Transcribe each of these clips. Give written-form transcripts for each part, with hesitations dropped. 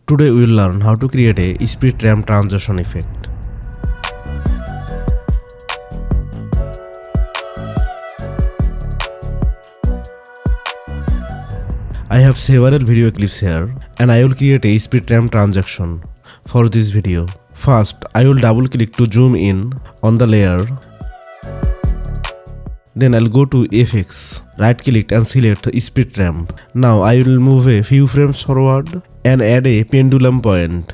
Today we will learn how to create a speed ramp transition effect. I have several video clips here and I will create a speed ramp transition for this video. First, I will double click to zoom in on the layer. Then I'll go to FX, right click and select speed ramp. Now I will move a few frames forward and add a pendulum point.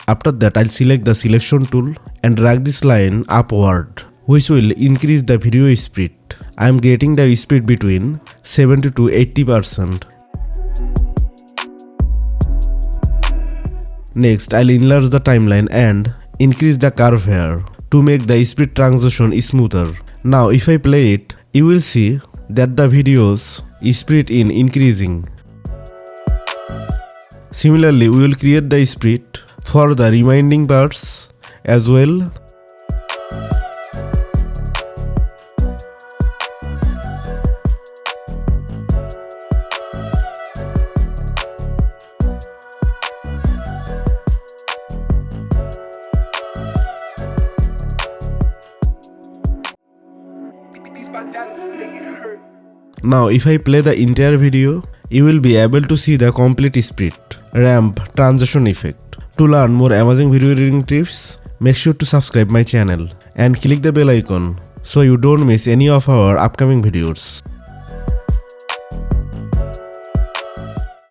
After that I'll select the selection tool and drag this line upward, which will increase the video speed. I am getting the speed between 70 to 80%. Next I'll enlarge the timeline and increase the curve here to make the speed transition smoother. Now if I play it, you will see that the video's speed is increasing. Similarly, we will create the speed for the remaining parts as well. Now if I play the entire video, you will be able to see the complete speed ramp transition effect. To learn more amazing video editing tips, make sure to subscribe my channel and click the bell icon so you don't miss any of our upcoming videos.